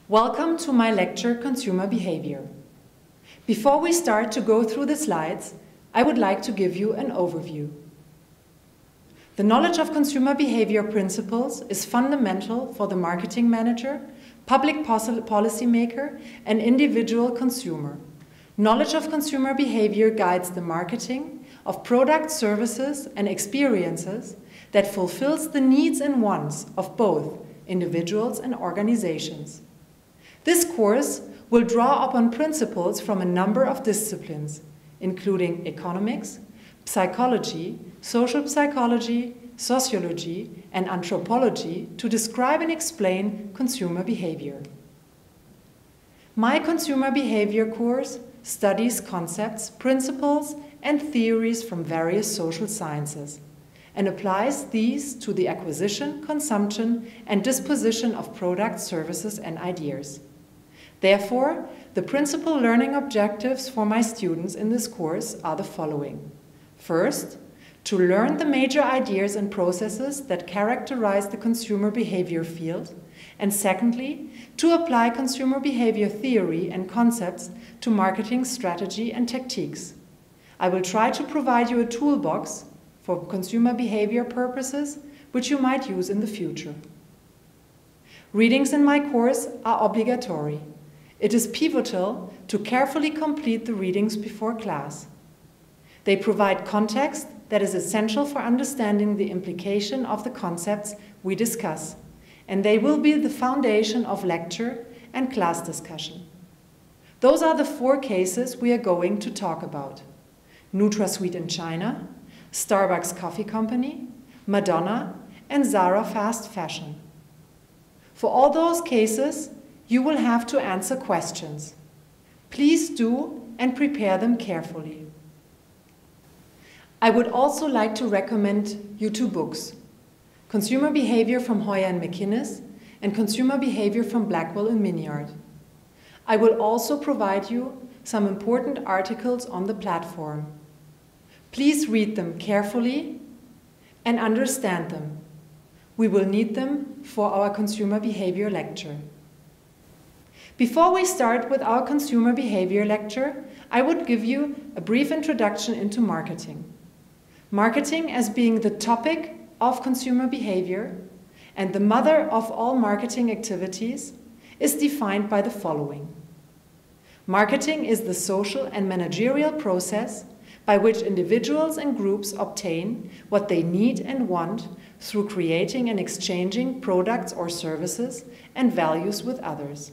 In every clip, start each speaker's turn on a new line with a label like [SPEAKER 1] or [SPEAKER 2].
[SPEAKER 1] Welcome to my lecture, Consumer Behavior. Before we start to go through the slides, I would like to give you an overview. The knowledge of consumer behavior principles is fundamental for the marketing manager, public policymaker, and individual consumer. Knowledge of consumer behavior guides the marketing of products, services, and experiences that fulfills the needs and wants of both individuals and organizations. This course will draw upon principles from a number of disciplines, including economics, psychology, social psychology, sociology, and anthropology to describe and explain consumer behavior. My consumer behavior course studies concepts, principles, and theories from various social sciences and applies these to the acquisition, consumption, and disposition of products, services, and ideas. Therefore, the principal learning objectives for my students in this course are the following. First, to learn the major ideas and processes that characterize the consumer behavior field, and secondly, to apply consumer behavior theory and concepts to marketing strategy and tactics. I will try to provide you a toolbox for consumer behavior purposes, which you might use in the future. Readings in my course are obligatory. It is pivotal to carefully complete the readings before class. They provide context that is essential for understanding the implication of the concepts we discuss, and they will be the foundation of lecture and class discussion. Those are the 4 cases we are going to talk about: NutraSweet in China, Starbucks Coffee Company, Madonna, and Zara Fast Fashion. For all those cases, you will have to answer questions. Please do and prepare them carefully. I would also like to recommend you 2 books: Consumer Behavior from Hoyer and McInnes and Consumer Behavior from Blackwell and Minyard. I will also provide you some important articles on the platform. Please read them carefully and understand them. We will need them for our consumer behavior lecture. Before we start with our consumer behavior lecture, I would give you a brief introduction into marketing. Marketing as being the topic of consumer behavior and the mother of all marketing activities is defined by the following. Marketing is the social and managerial process by which individuals and groups obtain what they need and want through creating and exchanging products or services and values with others.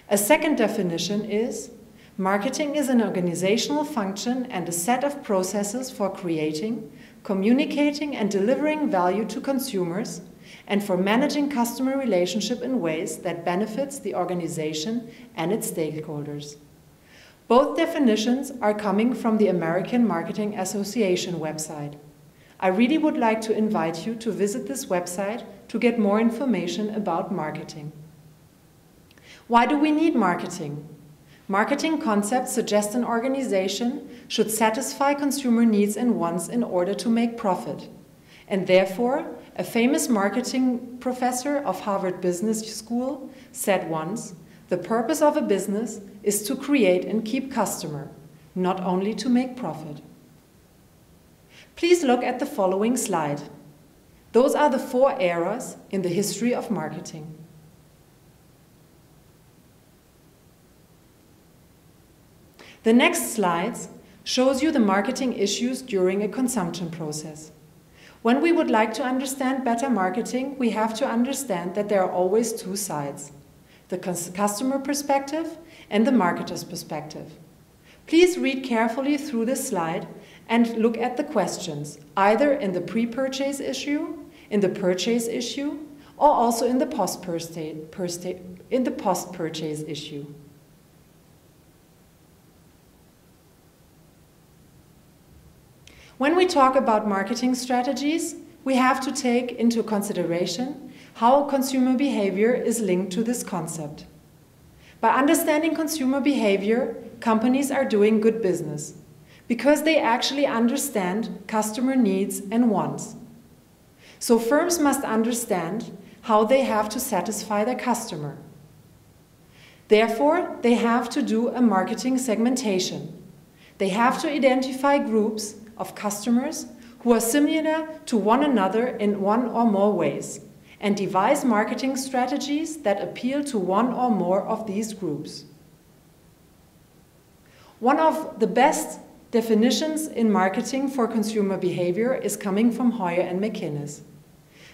[SPEAKER 1] A second definition is, marketing is an organizational function and a set of processes for creating, communicating, and delivering value to consumers, and for managing customer relationship in ways that benefits the organization and its stakeholders. Both definitions are coming from the American Marketing Association website. I really would like to invite you to visit this website to get more information about marketing. Why do we need marketing? Marketing concepts suggest an organization should satisfy consumer needs and wants in order to make profit. And therefore, a famous marketing professor of Harvard Business School said once, "The purpose of a business is to create and keep customer, not only to make profit." Please look at the following slide. Those are the 4 eras in the history of marketing. The next slides shows you the marketing issues during a consumption process. When we would like to understand better marketing, we have to understand that there are always 2 sides: the customer perspective and the marketer's perspective. Please read carefully through this slide and look at the questions, either in the pre-purchase issue, in the purchase issue, or also in the post-purchase issue. When we talk about marketing strategies, we have to take into consideration how consumer behavior is linked to this concept. By understanding consumer behavior, companies are doing good business because they actually understand customer needs and wants. So firms must understand how they have to satisfy their customer. Therefore, they have to do a marketing segmentation. They have to identify groups of customers who are similar to one another in one or more ways, and devise marketing strategies that appeal to one or more of these groups. One of the best definitions in marketing for consumer behavior is coming from Hoyer and McInnes.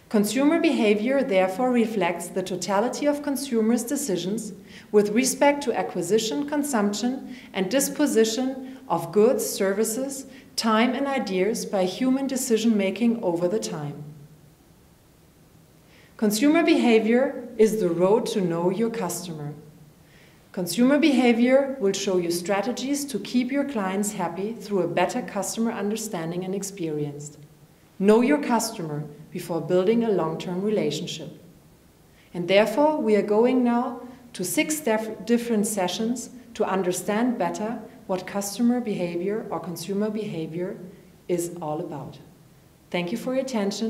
[SPEAKER 1] Consumer behavior therefore reflects the totality of consumers' decisions with respect to acquisition, consumption, and disposition of goods, services, time, and ideas by human decision-making over the time. Consumer behavior is the road to know your customer. Consumer behavior will show you strategies to keep your clients happy through a better customer understanding and experience. Know your customer before building a long-term relationship. And therefore, we are going now to 6 different sessions to understand better what customer behavior or consumer behavior is all about. Thank you for your attention.